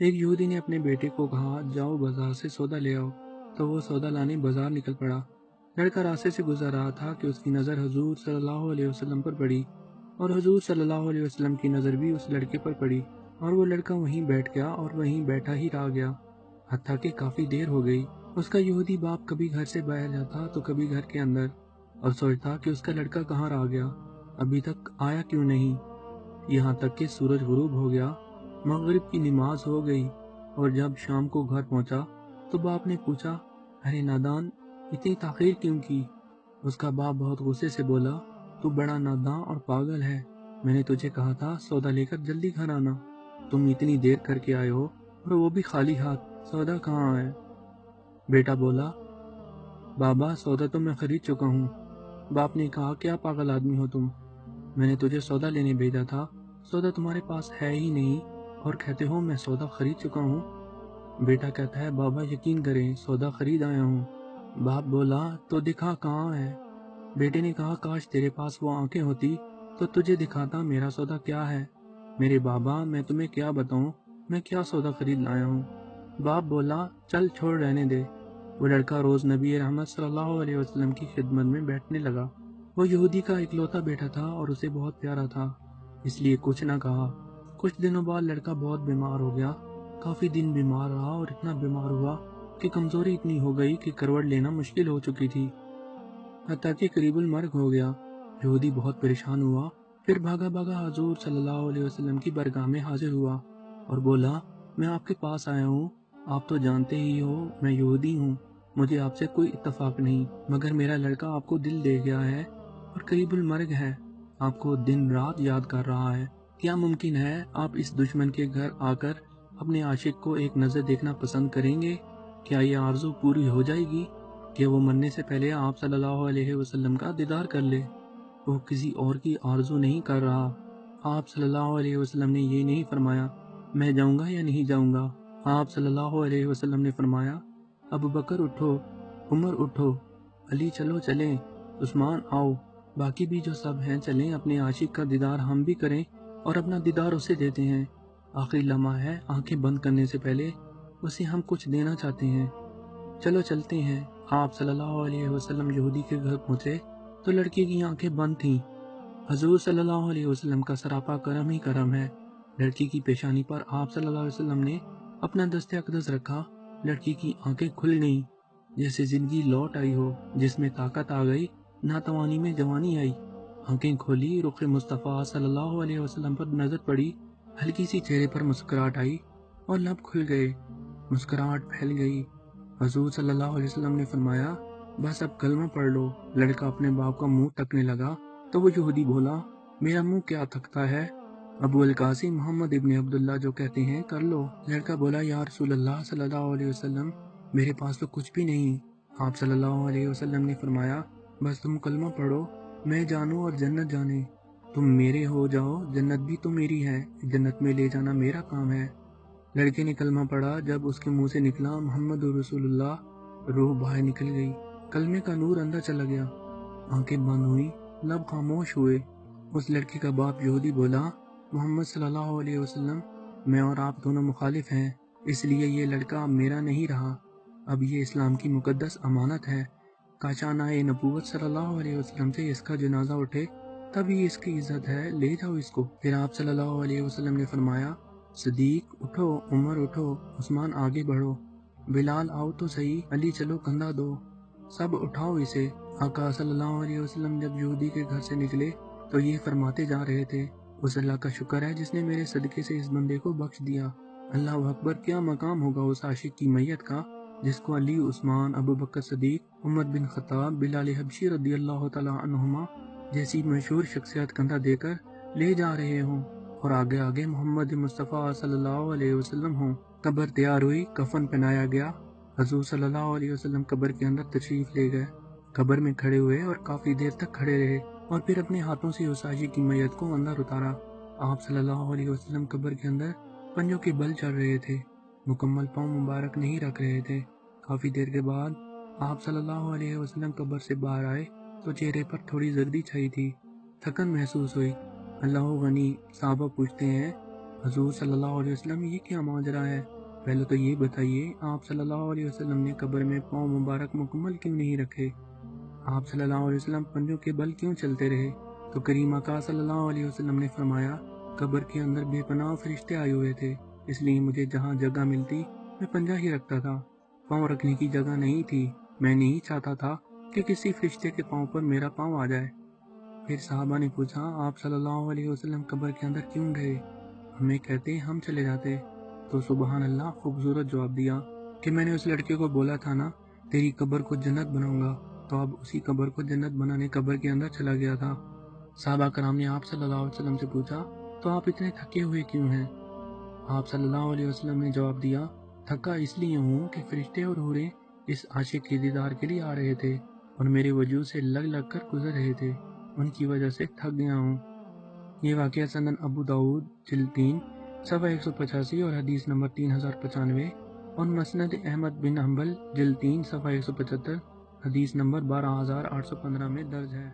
ایک یہودی نے اپنے بیٹے کو کہا جاؤ بازار سے سودا لے آؤ، تو وہ سودا لانے بازار نکل پڑا۔ لڑکا راستے سے گزر رہا تھا کہ اس کی نظر حضور صلی اللہ علیہ وسلم پر پڑی، اور حضور صلی اللہ علیہ وسلم کی نظر بھی اس لڑکے پر پڑی، اور وہ لڑکا وہیں بیٹھ گیا اور وہیں بیٹھا ہی رہ گیا، حتیٰ کہ کافی دیر ہو گئی۔ اس کا یہودی باپ کبھی گھر سے باہر جاتا تو کبھی گھر کے اندر، اور سوچتا کہ اس کا لڑکا کہاں رہ گیا، ابھی تک آیا کیوں نہیں، یہاں تک کہ سورج غروب ہو گیا، مغرب کی نماز ہو گئی، اور جب شام کو گھر پہنچا تو باپ نے پوچھا، ارے نادان، اتنی تاخیر کیوں کی؟ اس کا باپ بہت غصے سے بولا، تو بڑا نادان اور پاگل ہے، میں نے تجھے کہا تھا سودا لے کر جلدی گھر آنا، تم اتنی دیر کر کے آئے ہو اور وہ بھی خالی ہاتھ، سودا کہاں ہے؟ بیٹا بولا، بابا سودا تو میں خرید چکا ہوں۔ باپ نے کہا، کیا پاگل آدمی ہو تم، میں نے تجھے سودا لینے بھیجا تھا، سودا تمہارے پاس ہے ہی نہیں اور کہتے ہو میں سودا خرید چکا ہوں۔ بیٹا کہتا ہے، بابا یقین کریں سودا خرید آیا ہوں۔ باپ بولا، تو دکھا کہاں ہے؟ بیٹے نے کہا، کاش تیرے پاس وہ آنکھیں ہوتی تو تجھے دکھاتا میرا سودا کیا ہے۔ میرے بابا میں تمہیں کیا بتاؤں میں کیا سودا خرید لایا ہوں۔ باپ بولا، چل چھوڑ رہنے دے۔ وہ لڑکا روز نبی رحمت صلی اللہ علیہ وسلم کی خدمت میں بیٹھنے لگا۔ وہ یہودی کا اکلوتا بیٹا تھا اور اسے بہت پیارا تھا، اس لیے کچھ نہ کہا۔ کچھ دنوں بعد لڑکا بہت بیمار ہو گیا، کافی دن بیمار رہا اور اتنا بیمار ہوا کہ کمزوری اتنی ہو گئی کہ کروٹ لینا مشکل ہو چکی تھی، حتیٰ کہ قریب المرگ ہو گیا۔ یہودی بہت پریشان ہوا، پھر بھاگا بھاگا حضور صلی اللہ علیہ وسلم کی برگاہ میں حاضر ہوا اور بولا، میں آپ کے پاس آیا ہوں، آپ تو جانتے ہی ہو میں یہودی ہوں، مجھے آپ سے کوئی اتفاق نہیں، مگر میرا لڑکا آپ کو دل دے گیا ہے اور قریب المرگ ہے، آپ کو دن رات یاد کر رہا ہے، کیا ممکن ہے آپ اس دشمن کے گھر آ کر اپنے عاشق کو ایک نظر دیکھنا پسند کریں گے؟ کیا یہ آرزو پوری ہو جائے گی کہ وہ مرنے سے پہلے آپ صلی اللہ علیہ وسلم کا دیدار کر لے؟ وہ کسی اور کی آرزو نہیں کر رہا۔ آپ صلی اللہ علیہ وسلم نے یہ نہیں فرمایا میں جاؤں گا یا نہیں جاؤں گا، آپ صلی اللہ علیہ وسلم نے فرمایا، ابو بکر اٹھو، عمر اٹھو، علی چلو چلیں، عثمان آؤ، باقی بھی جو سب ہیں چلیں، اپنے عاشق کا دیدار ہم بھی کریں اور اپنا دیدار اسے دیتے ہیں، آخری لمحہ ہے، آنکھیں بند کرنے سے پہلے اسے ہم کچھ دینا چاہتے ہیں، چلو چلتے ہیں۔ آپ صلی اللہ علیہ وسلم یہودی کے گھر پہنچے تو لڑکی کی آنکھیں بند تھیں۔ حضور صلی اللہ علیہ وسلم کا سراپا کرم ہی کرم ہے، لڑکی کی پیشانی پر آپ صلی اللہ علیہ وسلم نے اپنا دست اقدس رکھا، لڑکی کی آنکھیں کھل گئیں، جیسے زندگی لوٹ آئی ہو، جس میں طاقت آ گئی، ناتوانی میں جوانی آئی۔ آنکھیں کھولی، رخ مصطفیٰ صلی اللہ علیہ وسلم پر نظر پڑی، ہلکی سی چہرے پر مسکراہٹ آئی اور لب کھل گئے، مسکراہٹ پھیل گئی۔ حضور صلی اللہ علیہ وسلم نے فرمایا، بس اب کلمہ پڑھ لو۔ لڑکا اپنے باپ کا منہ تکنے لگا تو وہ یہودی بولا، میرا منہ کیا تکتا ہے، ابو القاسم محمد ابن عبداللہ جو کہتے ہیں کر لو۔ لڑکا بولا، یا رسول اللہ صلی اللہ علیہ وسلم، میرے پاس تو کچھ بھی نہیں۔ آپ صلی اللہ علیہ وسلم نے فرمایا، بس تم کلمہ پڑھو، میں جانوں اور جنت جانے، تم میرے ہو جاؤ، جنت بھی تو میری ہے، جنت میں لے جانا میرا کام ہے۔ لڑکے نے کلمہ پڑھا، جب اس کے منہ سے نکلا محمد رسول اللہ، روح باہر نکل گئی، کلمے کا نور اندر چلا گیا، آنکھیں بند ہوئی، لب خاموش ہوئے۔ اس لڑکی کا باپ یہودی بولا، محمد صلی اللہ علیہ وسلم، میں اور آپ دونوں مخالف ہیں، اس لیے یہ لڑکا اب میرا نہیں رہا، اب یہ اسلام کی مقدس امانت ہے، کاشانۂ نبوت صلی اللہ علیہ وسلم سے اس کا جنازہ اٹھے تب ہی اس کی عزت ہے، لے جاؤ اس کو۔ پھر آپ صلی اللہ علیہ وسلم نے فرمایا، صدیق اٹھو، عمر اٹھو، عثمان آگے بڑھو، بلال آؤ تو صحیح، علی چلو کندھا دو، سب اٹھاؤ اسے۔ آقا صلی اللہ علیہ وسلم جب یہودی کے گھر سے نکلے تو یہ فرماتے جا رہے تھے، اس اللہ کا شکر ہے جس نے میرے صدقے سے اس بندے کو بخش دیا، اللہ اکبر، کیا مقام ہوگا اس عاشق کی میت کا جس کو علی، عثمان، ابو بکر صدیق، عمر بن خطاب، بلال حبشی رضی اللہ تعالیٰ عنہما جیسی مشہور شخصیت کندھا دے کر لے جا رہے ہوں اور آگے آگے محمد مصطفیٰ صلی اللہ علیہ وسلم ہوں۔ قبر تیار ہوئی، کفن پہنایا گیا، حضور صلی اللہ علیہ وسلم قبر کے اندر تشریف لے گئے، قبر میں کھڑے ہوئے اور کافی دیر تک کھڑے رہے اور پھر اپنے ہاتھوں سے اس عاشق کی میت کو اندر اتارا۔ آپ صلی اللہ علیہ وسلم قبر کے اندر پنجوں کے بل چل رہے تھے، مکمل پاؤں مبارک نہیں رکھ رہے تھے۔ کافی دیر کے بعد آپ صلی اللہ علیہ وسلم قبر سے باہر آئے تو چہرے پر تھوڑی زردی چھائی تھی، تھکن محسوس ہوئی۔ اللہ غنی، صحابہ پوچھتے ہیں، حضور صلی اللہ علیہ وسلم یہ کیا ماجرا ہے؟ پہلے تو یہ بتائیے آپ صلی اللہ علیہ وسلم نے قبر میں پاؤں مبارک مکمل کیوں نہیں رکھے؟ آپ صلی اللہ علیہ وسلم پنجوں کے بل کیوں چلتے رہے؟ تو کریم آقا صلی اللہ علیہ وسلم نے فرمایا قبر کے اندر بے پناہ فرشتے آئے ہوئے تھے، اس لیے مجھے جہاں جگہ ملتی میں پنجہ ہی رکھتا تھا، پاؤں رکھنے کی جگہ نہیں تھی، میں نہیں چاہتا تھا کہ کسی فرشتے کے پاؤں پر میرا پاؤں آ جائے۔ پھر صحابہ نے پوچھا آپ صلی اللہ علیہ وسلم قبر کے اندر کیوں گئے؟ ہمیں کہتے ہم چلے جاتے۔ تو سبحان اللہ خوبصورت جواب دیا کہ میں نے اس لڑکے کو بولا تھا نا تیری قبر کو جنت بناؤں گا، تو اب اسی قبر کو جنت بنانے قبر کے اندر چلا گیا تھا۔ صحابہ کرام نے آپ صلی اللہ علیہ وسلم سے پوچھا تو آپ اتنے تھکے ہوئے کیوں ہیں؟ آپ صلی اللہ علیہ وسلم نے جواب دیا تھکا اس لیے ہوں کہ فرشتے اور حوریں اس عاشق کے دیدار کے لیے آ رہے تھے اور میرے وجود سے لگ لگ کر گزر رہے تھے، ان کی وجہ سے تھک گیا ہوں۔ یہ واقعہ سنن ابو داؤد جلد 3 صفحہ 185 اور حدیث نمبر 3095 اور مسند احمد بن حنبل جلد 3 صفحہ 175 حدیث نمبر 12815 میں درج ہے۔